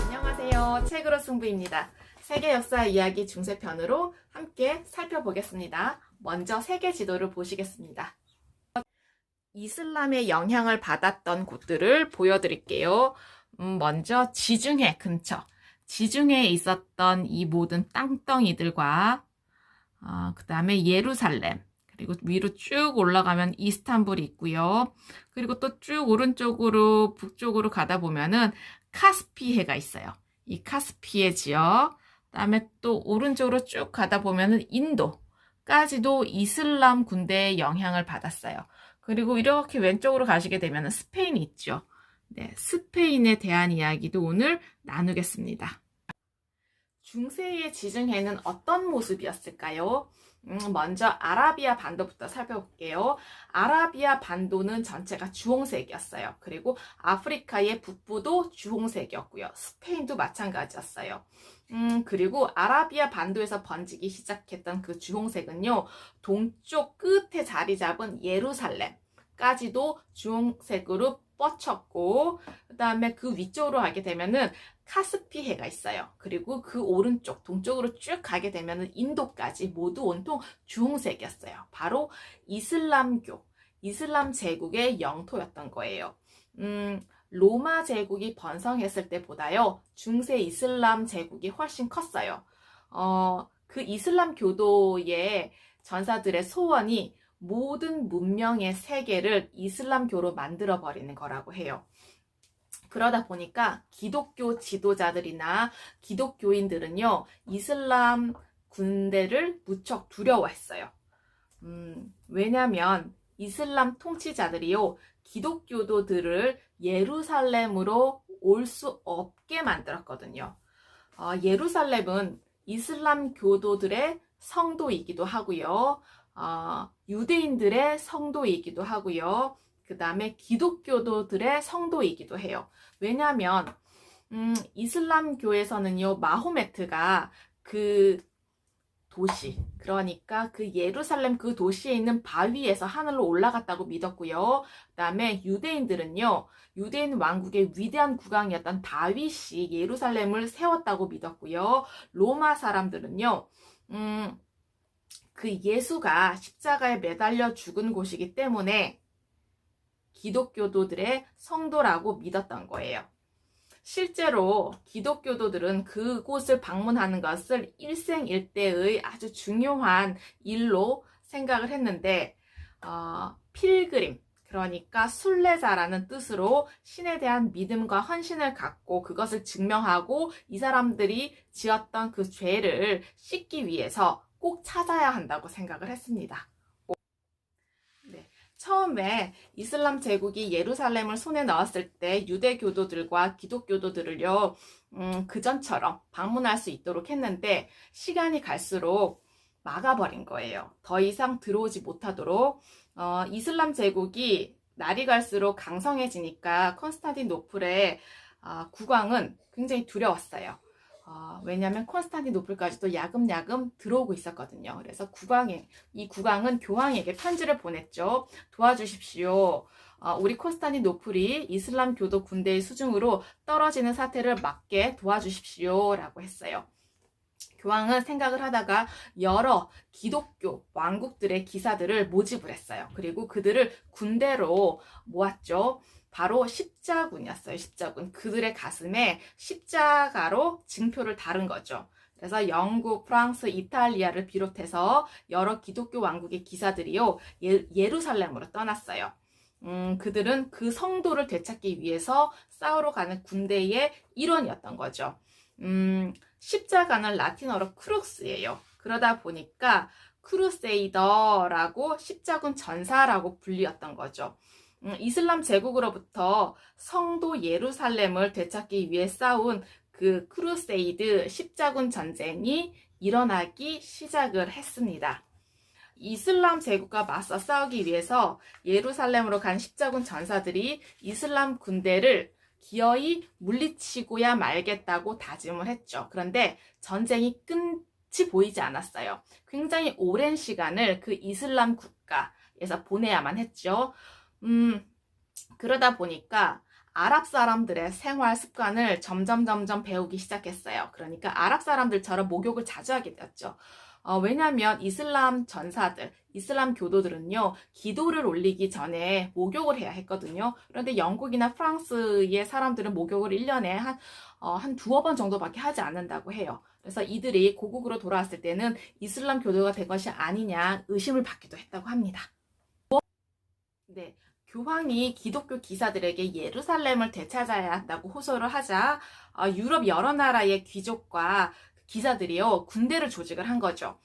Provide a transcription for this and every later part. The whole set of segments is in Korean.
안녕하세요. 책으로 승부입니다. 세계 역사 이야기 중세편으로 함께 살펴보겠습니다. 먼저 세계 지도를 보시겠습니다. 이슬람의 영향을 받았던 곳들을 보여드릴게요. 먼저 지중해 근처, 지중해에 있었던 이 모든 땅덩이들과 그 다음에 예루살렘, 그리고 위로 쭉 올라가면 이스탄불이 있고요. 그리고 또 쭉 오른쪽으로 북쪽으로 가다 보면은 카스피해가 있어요. 이 카스피해 지역, 그다음에 또 오른쪽으로 쭉 가다 보면은 인도까지도 이슬람 군대의 영향을 받았어요. 그리고 이렇게 왼쪽으로 가시게 되면 스페인이 있죠. 네, 스페인에 대한 이야기도 오늘 나누겠습니다. 중세의 지중해는 어떤 모습이었을까요? 먼저 아라비아 반도부터 살펴볼게요. 아라비아 반도는 전체가 주홍색이었어요. 그리고 아프리카의 북부도 주홍색이었고요. 스페인도 마찬가지였어요. 그리고 아라비아 반도에서 번지기 시작했던 그 주홍색은요, 동쪽 끝에 자리 잡은 예루살렘까지도 주홍색으로 뻗쳤고, 그 다음에 그 위쪽으로 가게 되면은 카스피해가 있어요. 그리고 그 오른쪽, 동쪽으로 쭉 가게 되면은 인도까지 모두 온통 주홍색이었어요. 바로 이슬람교, 이슬람 제국의 영토였던 거예요. 로마 제국이 번성했을 때보다요, 중세 이슬람 제국이 훨씬 컸어요. 그 이슬람 교도의 전사들의 소원이 모든 문명의 세계를 이슬람교로 만들어버리는 거라고 해요. 그러다 보니까 기독교 지도자들이나 기독교인들은요, 이슬람 군대를 무척 두려워했어요. 왜냐하면 이슬람 통치자들이요, 기독교도들을 예루살렘으로 올 수 없게 만들었거든요. 예루살렘은 이슬람 교도들의 성도이기도 하고요. 유대인들의 성도이기도 하고요. 그 다음에 기독교도들의 성도이기도 해요. 왜냐하면 이슬람교에서는요, 마호메트가 그 도시, 그러니까 그 예루살렘 그 도시에 있는 바위에서 하늘로 올라갔다고 믿었고요. 그 다음에 유대인들은요, 유대인 왕국의 위대한 국왕이었던 다윗이 예루살렘을 세웠다고 믿었고요. 로마 사람들은요, 그 예수가 십자가에 매달려 죽은 곳이기 때문에 기독교도들의 성도라고 믿었던 거예요. 실제로 기독교도들은 그곳을 방문하는 것을 일생일대의 아주 중요한 일로 생각을 했는데, 필그림, 그러니까 순례자라는 뜻으로 신에 대한 믿음과 헌신을 갖고 그것을 증명하고 이 사람들이 지었던 그 죄를 씻기 위해서 꼭 찾아야 한다고 생각을 했습니다. 처음에 이슬람 제국이 예루살렘을 손에 넣었을 때 유대교도들과 기독교도들을요, 그전처럼 방문할 수 있도록 했는데 시간이 갈수록 막아버린 거예요. 더 이상 들어오지 못하도록. 이슬람 제국이 날이 갈수록 강성해지니까 콘스탄티노플의 국왕은 굉장히 두려웠어요. 왜냐하면 콘스탄티노플까지도 야금야금 들어오고 있었거든요. 그래서 이 국왕은 교황에게 편지를 보냈죠. 도와주십시오. 우리 콘스탄티노플이 이슬람 교도 군대의 수중으로 떨어지는 사태를 막게 도와주십시오 라고 했어요. 교황은 생각을 하다가 여러 기독교 왕국들의 기사들을 모집을 했어요. 그리고 그들을 군대로 모았죠. 바로 십자군이었어요. 십자군. 그들의 가슴에 십자가로 징표를 달은 거죠. 그래서 영국, 프랑스, 이탈리아를 비롯해서 여러 기독교 왕국의 기사들이요, 예루살렘으로 떠났어요. 그들은 그 성도를 되찾기 위해서 싸우러 가는 군대의 일원이었던 거죠. 십자가는 라틴어로 크루스예요. 그러다 보니까 크루세이더라고 십자군 전사라고 불리었던 거죠. 이슬람 제국으로부터 성도 예루살렘을 되찾기 위해 싸운 그 크루세이드 십자군 전쟁이 일어나기 시작을 했습니다. 이슬람 제국과 맞서 싸우기 위해서 예루살렘으로 간 십자군 전사들이 이슬람 군대를 기어이 물리치고야 말겠다고 다짐을 했죠. 그런데 전쟁이 끝이 보이지 않았어요. 굉장히 오랜 시간을 그 이슬람 국가에서 보내야만 했죠. 그러다 보니까 아랍 사람들의 생활 습관을 점점 배우기 시작했어요. 그러니까 아랍 사람들처럼 목욕을 자주 하게 되었죠. 왜냐하면 이슬람 전사들, 이슬람 교도들은요, 기도를 올리기 전에 목욕을 해야 했거든요. 그런데 영국이나 프랑스의 사람들은 목욕을 1년에 한 두어 번 정도밖에 하지 않는다고 해요. 그래서 이들이 고국으로 돌아왔을 때는 이슬람 교도가 된 것이 아니냐 의심을 받기도 했다고 합니다. 네. 교황이 기독교 기사들에게 예루살렘을 되찾아야 한다고 호소를 하자 유럽 여러 나라의 귀족과 기사들이요 군대를 조직을 한 거죠.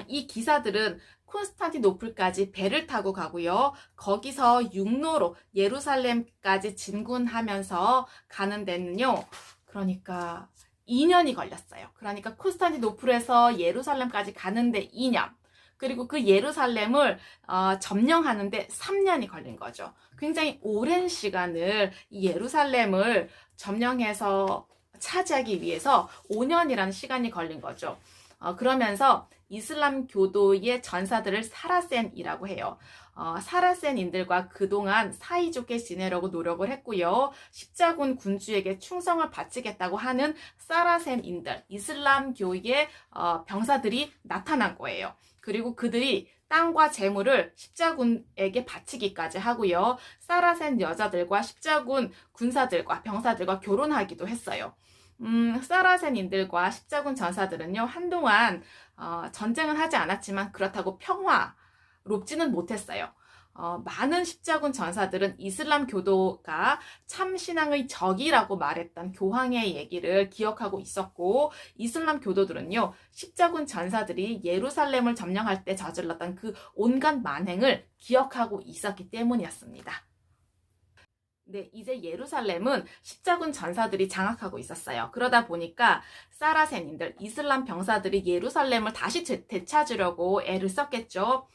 이 기사들은 콘스탄티노플까지 배를 타고 가고요. 거기서 육로로 예루살렘까지 진군하면서 가는 데는요. 그러니까 2년이 걸렸어요. 그러니까 콘스탄티노플에서 예루살렘까지 가는데 2년. 그리고 그 예루살렘을 점령하는데 3년이 걸린 거죠. 굉장히 오랜 시간을 이 예루살렘을 점령해서 차지하기 위해서 5년이라는 시간이 걸린 거죠. 그러면서 이슬람 교도의 전사들을 사라센이라고 해요. 사라센인들과 그동안 사이좋게 지내려고 노력을 했고요. 십자군 군주에게 충성을 바치겠다고 하는 사라센인들, 이슬람교의 병사들이 나타난 거예요. 그리고 그들이 땅과 재물을 십자군에게 바치기까지 하고요. 사라센 여자들과 십자군 군사들과 병사들과 결혼하기도 했어요. 사라센인들과 십자군 전사들은요, 한동안 전쟁은 하지 않았지만 그렇다고 평화롭지는 못했어요. 많은 십자군 전사들은 이슬람 교도가 참신앙의 적이라고 말했던 교황의 얘기를 기억하고 있었고, 이슬람 교도들은요, 십자군 전사들이 예루살렘을 점령할 때 저질렀던 그 온갖 만행을 기억하고 있었기 때문이었습니다. 네, 이제 예루살렘은 십자군 전사들이 장악하고 있었어요. 그러다 보니까 사라센인들, 이슬람 병사들이 예루살렘을 다시 되찾으려고 애를 썼겠죠.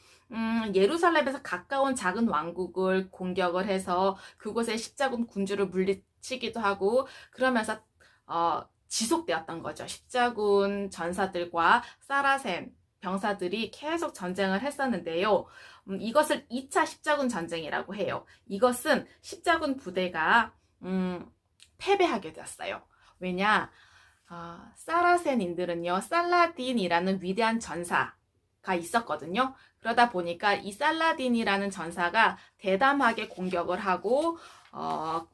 예루살렘에서 가까운 작은 왕국을 공격을 해서 그곳에 십자군 군주를 물리치기도 하고 그러면서 지속되었던 거죠. 십자군 전사들과 사라센 병사들이 계속 전쟁을 했었는데요. 이것을 2차 십자군 전쟁이라고 해요. 이것은 십자군 부대가 패배하게 되었어요. 왜냐? 사라센인들은요, 살라딘이라는 위대한 전사가 있었거든요. 그러다 보니까 이 살라딘이라는 전사가 대담하게 공격을 하고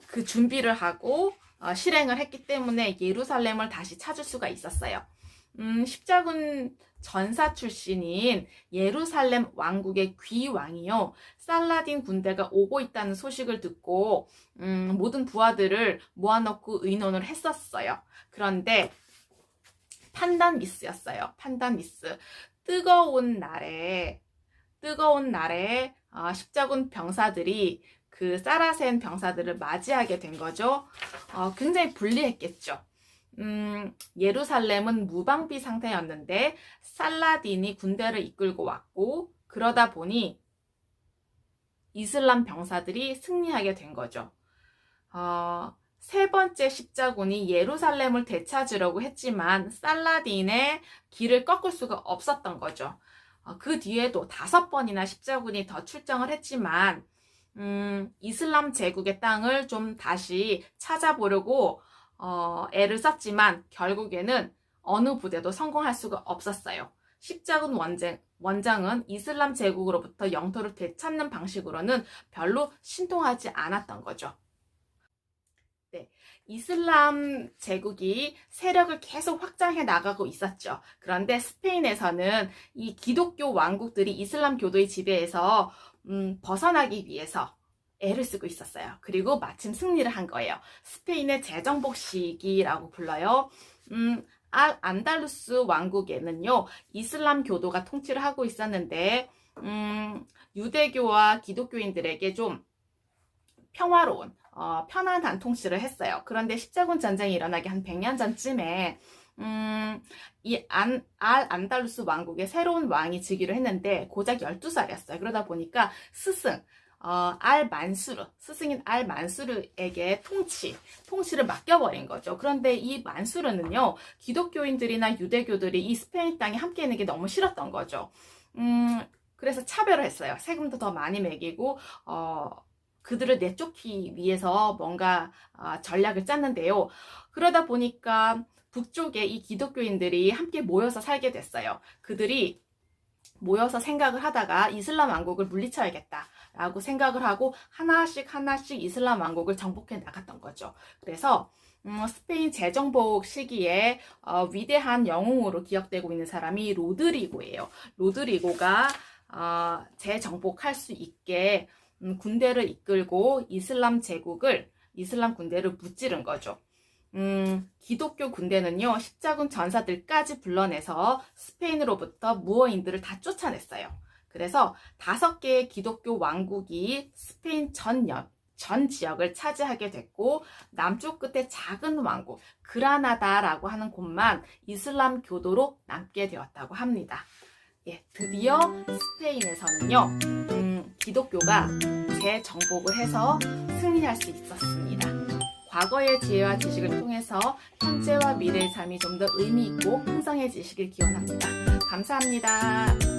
그 준비를 하고 실행을 했기 때문에 예루살렘을 다시 찾을 수가 있었어요. 십자군 전사 출신인 예루살렘 왕국의 귀왕이요, 살라딘 군대가 오고 있다는 소식을 듣고 모든 부하들을 모아놓고 의논을 했었어요. 그런데 판단 미스였어요. 판단 미스. 뜨거운 날에 십자군 병사들이 그 사라센 병사들을 맞이하게 된 거죠. 굉장히 불리했겠죠. 예루살렘은 무방비 상태였는데 살라딘이 군대를 이끌고 왔고, 그러다 보니 이슬람 병사들이 승리하게 된 거죠. 세 번째 십자군이 예루살렘을 되찾으려고 했지만 살라딘의 길을 꺾을 수가 없었던 거죠. 그 뒤에도 5번이나 십자군이 더 출정을 했지만 이슬람 제국의 땅을 좀 다시 찾아보려고 애를 썼지만 결국에는 어느 부대도 성공할 수가 없었어요. 십자군 원장은 이슬람 제국으로부터 영토를 되찾는 방식으로는 별로 신통하지 않았던 거죠. 네, 이슬람 제국이 세력을 계속 확장해 나가고 있었죠. 그런데 스페인에서는 이 기독교 왕국들이 이슬람 교도의 지배에서 벗어나기 위해서 애를 쓰고 있었어요. 그리고 마침 승리를 한 거예요. 스페인의 재정복 시기라고 불러요. 알 안달루스 왕국에는요, 이슬람 교도가 통치를 하고 있었는데 유대교와 기독교인들에게 좀 평화로운 편안한 통치를 했어요. 그런데 십자군 전쟁이 일어나기 한 100년 전쯤에 알 안달루스 왕국의 새로운 왕이 즉위를 했는데 고작 12살이었어요. 그러다 보니까 스승인 알 만수르에게 통치를 맡겨버린 거죠. 그런데 이 만수르는요, 기독교인들이나 유대교들이 이 스페인 땅에 함께 있는 게 너무 싫었던 거죠. 그래서 차별을 했어요. 세금도 더 많이 매기고 그들을 내쫓기 위해서 뭔가 전략을 짰는데요. 그러다 보니까 북쪽에 이 기독교인들이 함께 모여서 살게 됐어요. 그들이 모여서 생각을 하다가 이슬람 왕국을 물리쳐야겠다라고 생각을 하고 하나씩 이슬람 왕국을 정복해 나갔던 거죠. 그래서 스페인 재정복 시기에 위대한 영웅으로 기억되고 있는 사람이 로드리고예요. 로드리고가 재정복할 수 있게 군대를 이끌고 이슬람 군대를 무찌른 거죠. 기독교 군대는요, 십자군 전사들까지 불러내서 스페인으로부터 무어인들을 다 쫓아냈어요. 그래서 5개의 기독교 왕국이 스페인 전 지역을 차지하게 됐고, 남쪽 끝에 작은 왕국, 그라나다라고 하는 곳만 이슬람 교도로 남게 되었다고 합니다. 예, 드디어 스페인에서는요, 기독교가 재정복을 해서 승리할 수 있었습니다. 과거의 지혜와 지식을 통해서 현재와 미래의 삶이 좀 더 의미 있고 풍성해지시길 기원합니다. 감사합니다.